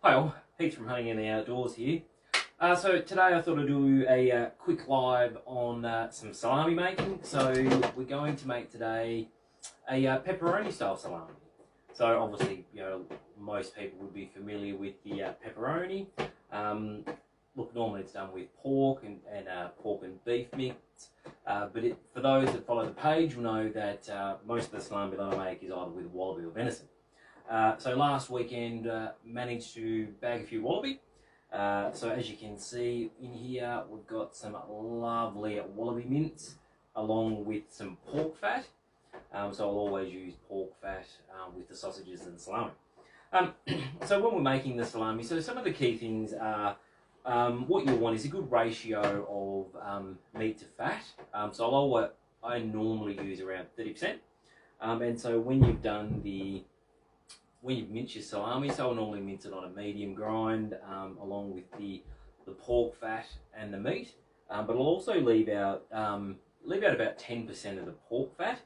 Hi all, Pete from Hunting in the Outdoors here. So today I thought I'd do a quick live on some salami making. So we're going to make today a pepperoni style salami. So obviously, most people would be familiar with the pepperoni. Look, normally it's done with pork and pork and beef mix. But for those that follow the page will know that most of the salami that I make is either with wallaby or venison. So last weekend managed to bag a few wallaby. So as you can see in here, we've got some lovely wallaby mince along with some pork fat. So I'll always use pork fat with the sausages and salami. So when we're making the salami, so some of the key things are what you want is a good ratio of meat to fat. So I normally use around 30%. And so when you've minced your salami, so I'll normally mince it on a medium grind along with the pork fat and the meat, but I'll also leave out about 10% of the pork fat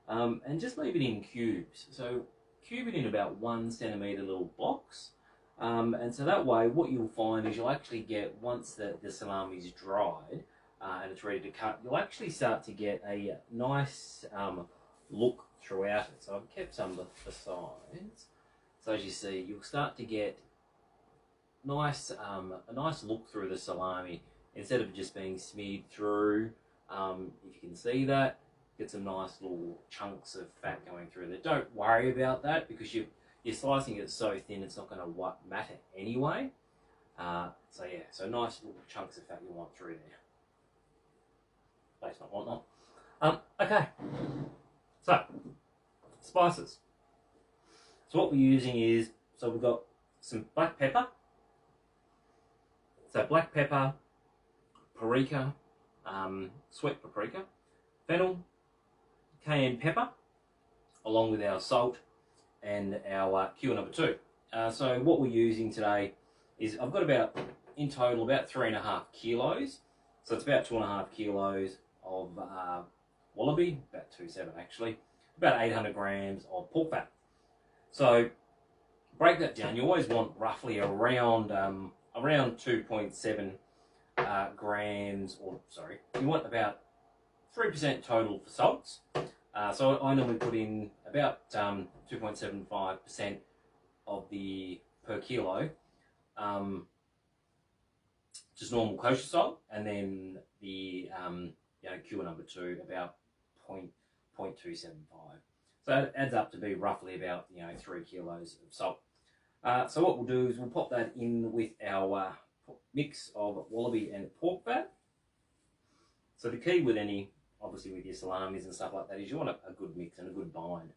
and just leave it in cubes. So cube it in about 1 centimetre little blocks, and so that way what you'll find is you'll actually get, once the salami is dried and it's ready to cut, you'll actually start to get a nice look throughout it. So I've kept some of the sides. So as you see, you'll start to get a nice look through the salami instead of just being smeared through. If you can see that, get some nice little chunks of fat going through there. Don't worry about that because you're slicing it so thin it's not going to matter anyway. So yeah, so nice little chunks of fat you want through there. Based on whatnot. Okay, so spices. So what we're using is, so we've got some black pepper. So black pepper, paprika, sweet paprika, fennel, cayenne pepper, along with our salt and our cure number 2. So what we're using today is, I've got in total about 3.5 kilos. So it's about 2.5 kilos of wallaby, about 2.7 actually, about 800 grams of pork fat. So break that down. You always want roughly around 2.7 grams, or sorry, you want about 3% total for salts. So I normally put in about 2.75% of the per kilo, just normal kosher salt, and then the cure number 2 about 0.275. So it adds up to be roughly about 3 kilos of salt. So what we'll do is we'll pop that in with our mix of wallaby and pork fat. So the key with obviously with your salamis and stuff like that, is you want a good mix and a good bind.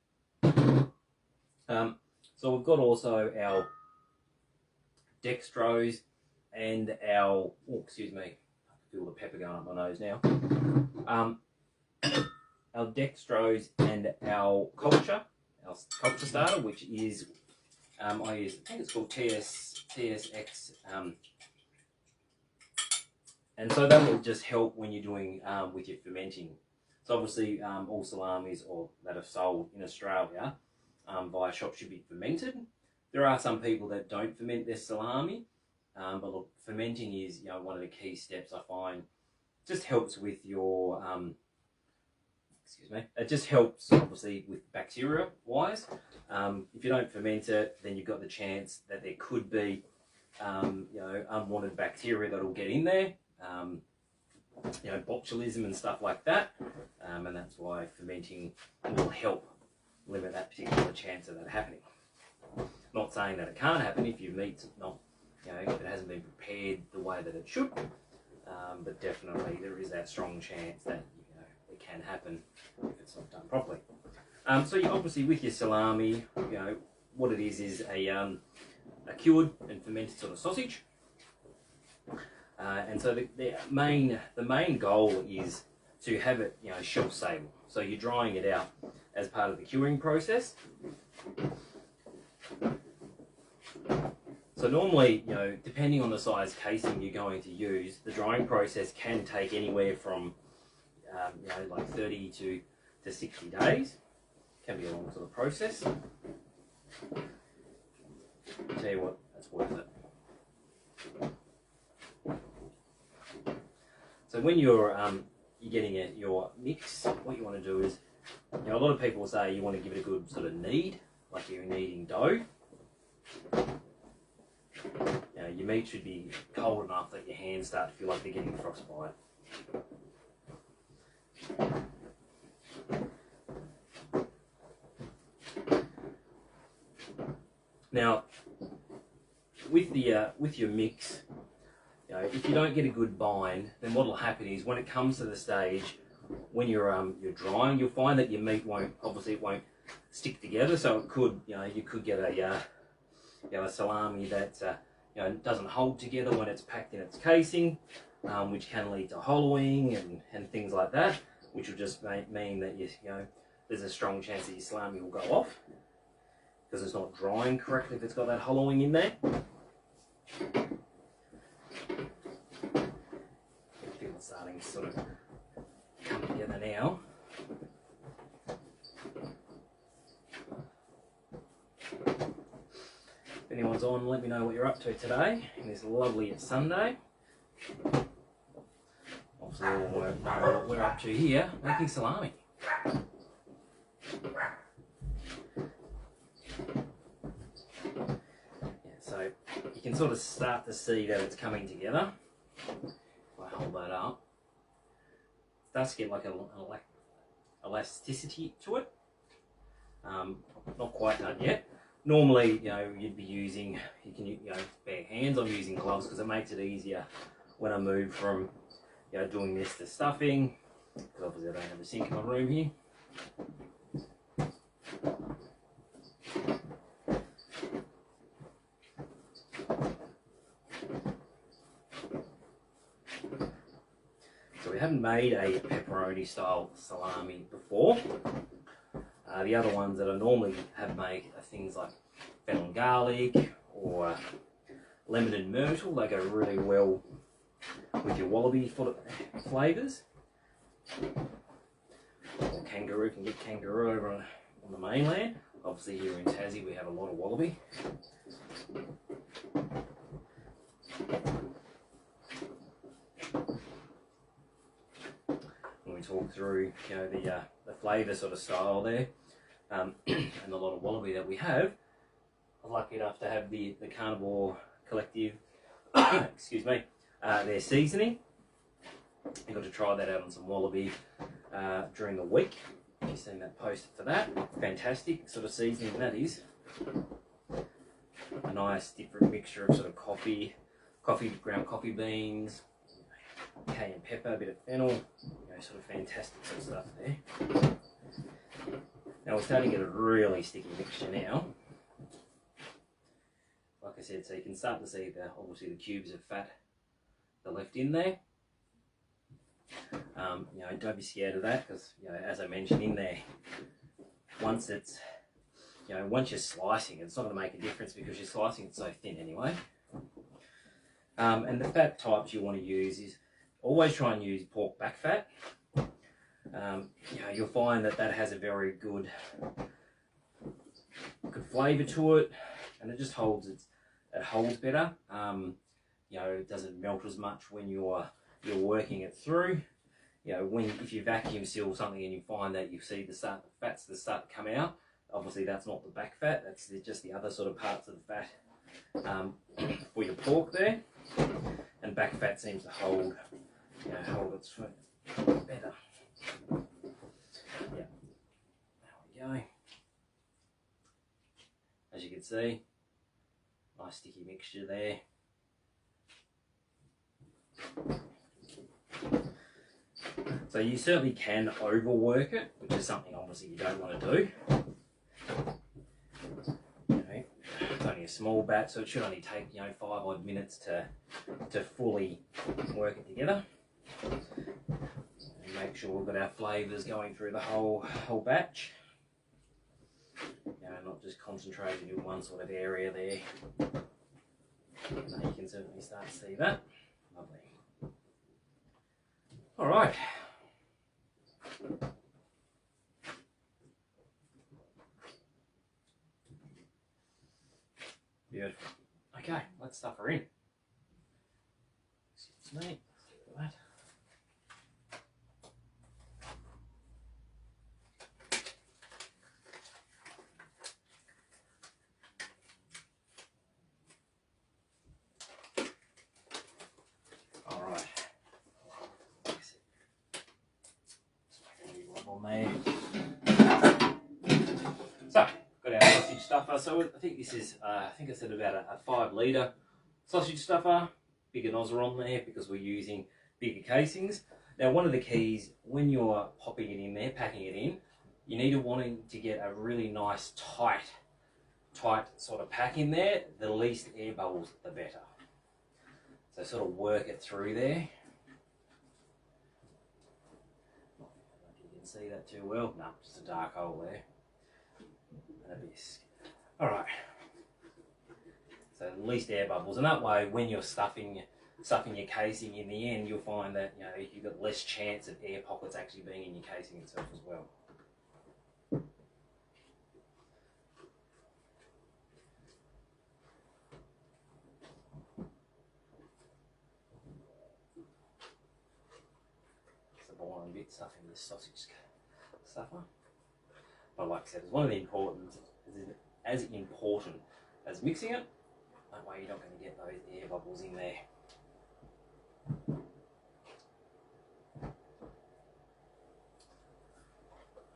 So we've got also our dextrose and our, excuse me, I can feel the pepper going up my nose now. Our dextrose and our culture starter, which is, I think it's called TSX, and so that will just help when you're doing with your fermenting. So obviously all salamis that are sold in Australia via shops should be fermented. There are some people that don't ferment their salami, but look, fermenting is one of the key steps I find. Just helps with your it just helps obviously with bacteria wise. If you don't ferment it, then you've got the chance that there could be unwanted bacteria that'll get in there, botulism and stuff like that, and that's why fermenting will help limit that particular chance of that happening. Not saying that it can't happen if your meat's not, if it hasn't been prepared the way that it should, but definitely there is that strong chance that it can happen if it's not done properly. So obviously with your salami, what it is a cured and fermented sort of sausage, and so the main goal is to have it shelf stable. So you're drying it out as part of the curing process. So normally, depending on the size casing you're going to use, the drying process can take anywhere from like 30 to 60 days. Can be a long sort of process. I'll tell you what, that's worth it. So when you're getting your mix, what you want to do is, you know, a lot of people say you want to give it a good sort of knead, like you're kneading dough. You know, your meat should be cold enough that your hands start to feel like they're getting frostbite. Now, with your mix, you know, if you don't get a good bind, then what will happen is when it comes to the stage when you're drying, you'll find that your meat won't stick together. So it could, you know, you could get a salami that you know, doesn't hold together when it's packed in its casing, which can lead to hollowing and things like that, which will just mean that you know, there's a strong chance that your salami will go off because it's not drying correctly if it's got that hollowing in there. I feel it's starting to sort of come together now. If anyone's on, let me know what you're up to today in this lovely Sunday. Obviously, we'll know what we're up to here, making salami. So you can sort of start to see that it's coming together. If I hold that up, it starts to get like an elasticity to it. Not quite done yet. Normally, you know, you'd be using, you can, you know, bare hands. I'm using gloves because it makes it easier when I move from, you know, doing this to stuffing. Because obviously I don't have a sink in my room here. So we haven't made a pepperoni style salami before. The other ones that I normally have made are things like fennel and garlic or lemon and myrtle. They go really well with your Wallaby flavours. Or kangaroo, can get kangaroo over on the mainland. Obviously here in Tassie we have a lot of Wallaby. When we talk through, you know, the flavour sort of style there, and a lot of Wallaby that we have, I'm lucky enough to have the Carnivore Collective, excuse me, their seasoning. I got to try that out on some Wallaby during the week. If you've seen that post for that, fantastic sort of seasoning that is. A nice different mixture of sort of ground coffee beans, cayenne pepper, a bit of fennel, you know, sort of fantastic sort of stuff there. Now we're starting to get a really sticky mixture now. Like I said, so you can start to see obviously the cubes of fat that are left in there. You know, don't be scared of that because, you know, as I mentioned in there, once you're slicing, it's not going to make a difference because you're slicing it so thin anyway. And the fat types you want to use is always try and use pork back fat. You know, you'll find that has a very good flavour to it, and it just holds better. You know, it doesn't melt as much when you're working it through. You know, if you vacuum seal something and you find that you see the fats that start to come out, obviously that's not the back fat. That's just the other sort of parts of the fat for your pork there. And back fat seems to hold its better. Yeah, there we go. As you can see, nice sticky mixture there. So you certainly can overwork it, which is something obviously you don't want to do. You know, it's only a small batch, so it should only take, you know, 5 odd minutes to fully work it together. And make sure we've got our flavours going through the whole batch. You know, not just concentrated in one sort of area there. Now you can certainly start to see that. Lovely. All right. Beautiful. Okay, let's stuff her in. Excuse me. Look at that. So I think this is, I think I said about a 5 litre sausage stuffer. Bigger nozzle on there because we're using bigger casings. Now, one of the keys when you're popping it in there, packing it in, you need to want to get a really nice tight sort of pack in there. The least air bubbles, the better. So sort of work it through there. I don't know if you can see that too well. No, just a dark hole there. And a bisque. All right. So least air bubbles, and that way, when you're stuffing your casing, in the end, you'll find that you've got less chance of air pockets actually being in your casing itself as well. It's the boring bit, stuffing this sausage stuffer. But like I said, it's one of the important, as important as mixing it. That way you're not going to get those air bubbles in there.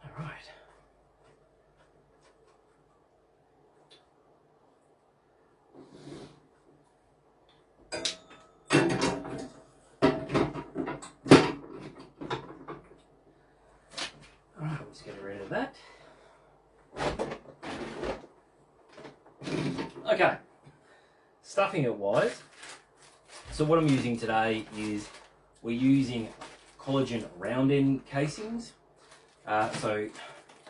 All right. All right, let's get rid of that. Okay. Stuffing it wise, so what I'm using today is we're using collagen round end casings. So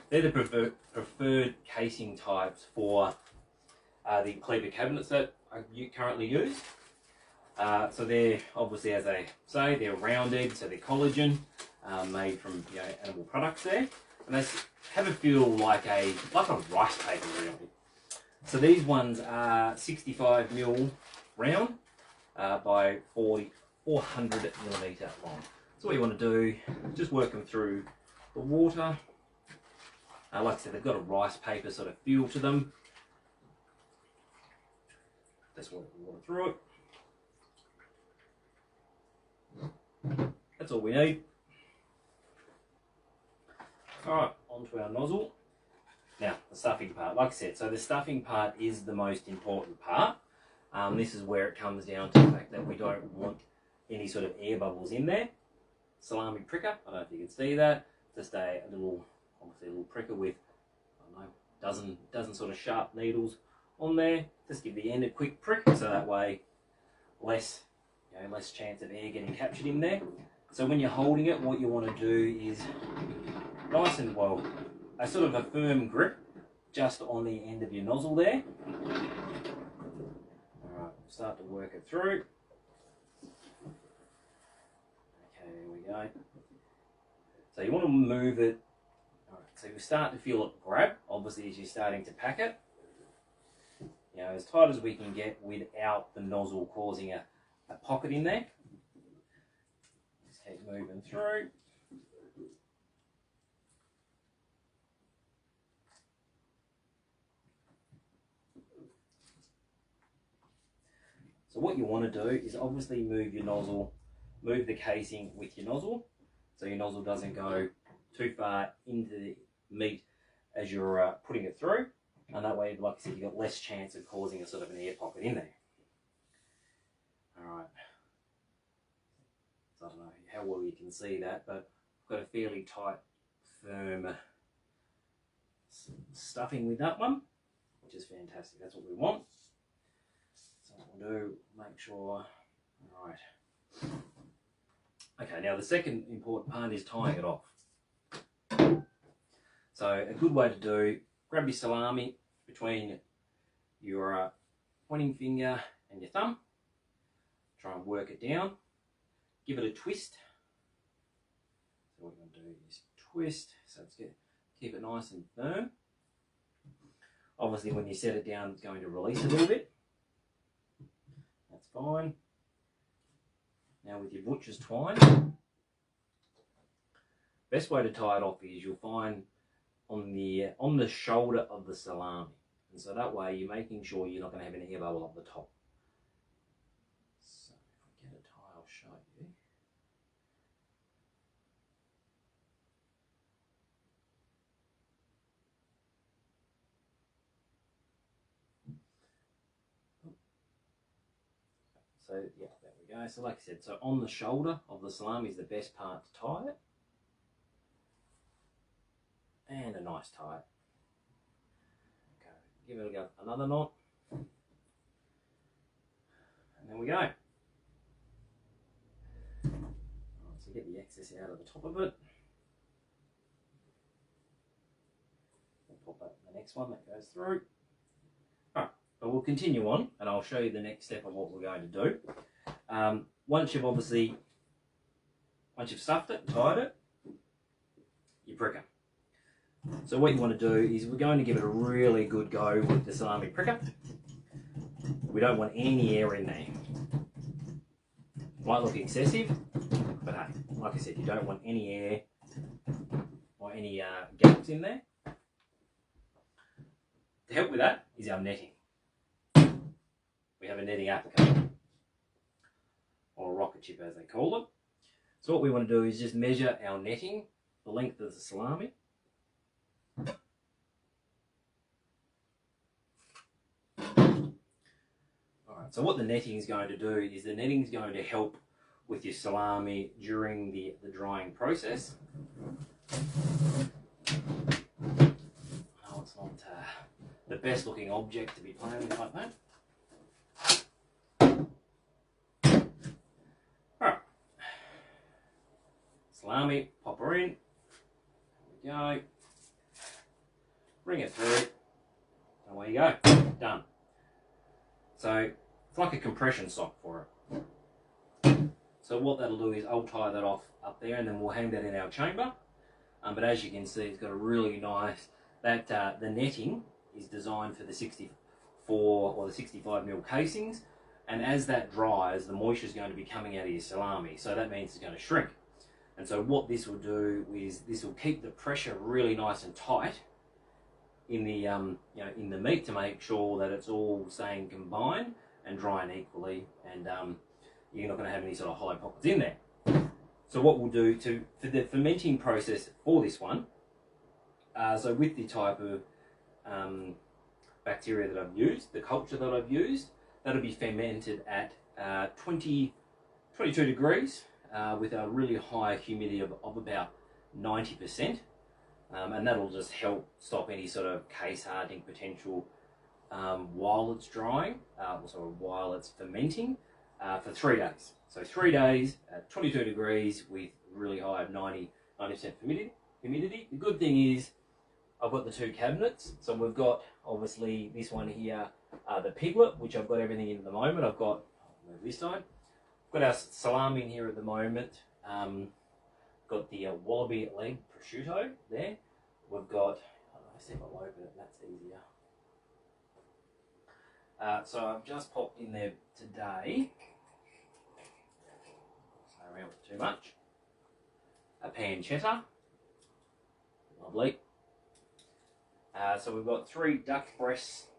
they're the preferred casing types for the Cleaver cabinets that I currently use. So they're obviously, as they say, they're rounded, so they're collagen, made from animal products there, and they have a feel like a rice paper really. So these ones are 65mm round by 400mm long. So what you want to do, just work them through the water. Like I said, they've got a rice paper sort of feel to them. Just work the water through it. That's all we need. Alright, onto our nozzle. Now, the stuffing part, like I said, so the stuffing part is the most important part. This is where it comes down to the fact that we don't want any sort of air bubbles in there. Salami pricker, I don't know if you can see that. Just obviously a little pricker with, I don't know, dozen sort of sharp needles on there. Just give the end a quick prick, so that way less chance of air getting captured in there. So when you're holding it, what you want to do is nice and a sort of a firm grip just on the end of your nozzle there. Alright, we'll start to work it through. Okay, there we go. So you want to move it. Alright, so you start to feel it grab, obviously, as you're starting to pack it. As tight as we can get without the nozzle causing a pocket in there. Just keep moving through. So what you want to do is obviously move the casing with your nozzle, so your nozzle doesn't go too far into the meat as you're putting it through, and that way, like I said, you've got less chance of causing a sort of an air pocket in there. Alright, so I don't know how well you can see that, but I've got a fairly tight, firm stuffing with that one, which is fantastic. That's what we want. So what we'll do, make sure, alright. Okay, now the second important part is tying it off. So a good way to do, grab your salami between your pointing finger and your thumb, try and work it down, give it a twist. So what you're going to do is twist, so it's keep it nice and firm. Obviously when you set it down, it's going to release a little bit. That's fine. Now with your butcher's twine, best way to tie it off is you'll find on the shoulder of the salami, and so that way you're making sure you're not going to have an air bubble up the top. So if we get a tie, I'll show you. So yeah, there we go. So like I said, so on the shoulder of the salami is the best part to tie it. And a nice tie. Okay, give it another knot. And there we go. So get the excess out of the top of it. We'll pop that in the next one that goes through. Alright, but we'll continue on and I'll show you the next step of what we're going to do. Once you've stuffed it and tied it, you prick it. So what you want to do is we're going to give it a really good go with the salami pricker. We don't want any air in there. Might look excessive, but hey, like I said, you don't want any air or any gaps in there. To help with that is our netting. We have a netting applicator, or a rocket chip as they call it. So what we want to do is just measure our netting, the length of the salami. Alright, so what the netting is going to do is the netting is going to help with your salami during the drying process. Oh, it's not the best looking object to be playing with like that. Alright, salami, pop her in. There we go. Bring it through. And away you go. Done. So it's like a compression sock for it. So what that'll do is I'll tie that off up there and then we'll hang that in our chamber. But as you can see, it's got a really nice, the netting is designed for the 64 or the 65mm casings. And as that dries, the moisture is going to be coming out of your salami. So that means it's going to shrink. And so what this will do is this will keep the pressure really nice and tight in the in the meat to make sure that it's all staying combined and drying equally, and you're not going to have any sort of hollow pockets in there. So what we'll do for the fermenting process for this one, so with the type of bacteria that I've used, the culture that I've used, that'll be fermented at 22 degrees with a really high humidity of about 90%. And that'll just help stop any sort of case hardening potential while it's drying, also while it's fermenting, for 3 days. So 3 days at 22 degrees with really high 90% humidity. The good thing is I've got the two cabinets. So we've got obviously this one here, the piglet, which I've got everything in at the moment. I'll move this side. I've got our salami in here at the moment. Got the Wallaby leg prosciutto there. We've got, I see if I'll open it, that's easier. So I've just popped in there today, not around with too much, a pancetta, lovely. So we've got 3 duck breast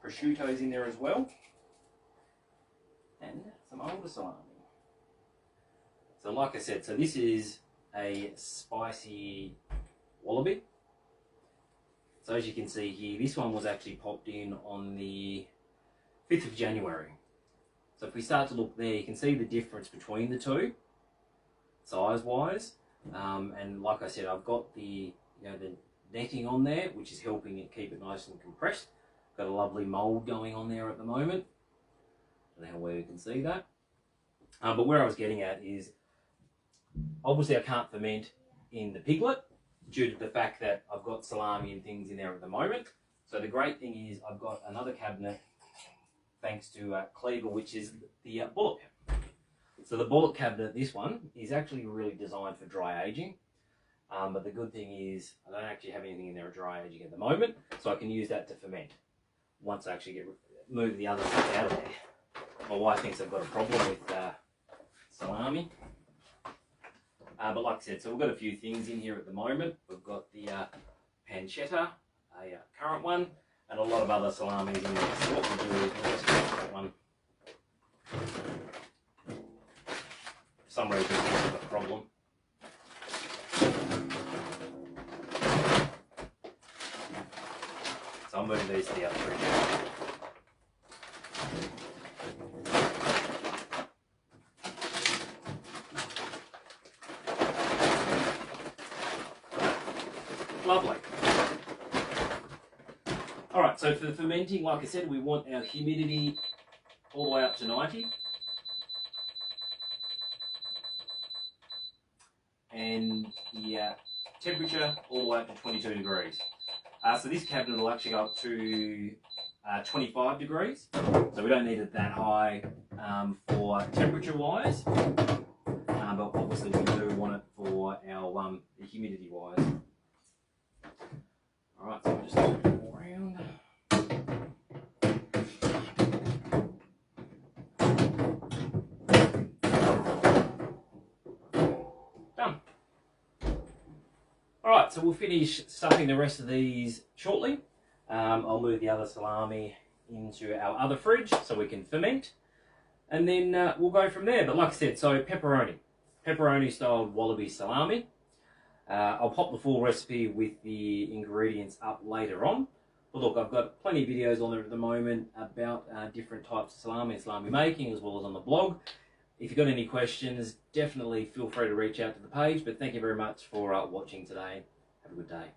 prosciuttos in there as well, and some older salami. So like I said, so this is a spicy Wallaby. So as you can see here, this one was actually popped in on the 5th of January. So if we start to look there, you can see the difference between the two, size-wise. And like I said, I've got the netting on there, which is helping it keep it nice and compressed. Got a lovely mould going on there at the moment. I don't know how well you can see that. But where I was getting at is, obviously I can't ferment in the piglet due to the fact that I've got salami and things in there at the moment. So the great thing is I've got another cabinet thanks to Cleaver, which is the bullet cabinet. So the bullet cabinet, this one, is actually really designed for dry aging. But the good thing is I don't actually have anything in there dry aging at the moment, so I can use that to ferment once I actually move the other stuff out of there. My wife thinks I've got a problem with salami. But like I said, so we've got a few things in here at the moment. We've got the pancetta, a current one, and a lot of other salamis in there. So what we'll do is we'll just cut that one. For some reason, it's got a problem. So I'm moving these to the other fridge. Alright, so for the fermenting, like I said, we want our humidity all the way up to 90. And the temperature all the way up to 22 degrees. So this cabinet will actually go up to 25 degrees. So we don't need it that high for temperature wise. But obviously we do want it for our the humidity wise. Alright, so we'll just turn it around. Done. Alright, so we'll finish stuffing the rest of these shortly. I'll move the other salami into our other fridge so we can ferment. And then we'll go from there. But like I said, so pepperoni style Wallaby salami. I'll pop the full recipe with the ingredients up later on. But look, I've got plenty of videos on there at the moment about different types of salami and salami making, as well as on the blog. If you've got any questions, definitely feel free to reach out to the page. But thank you very much for watching today. Have a good day.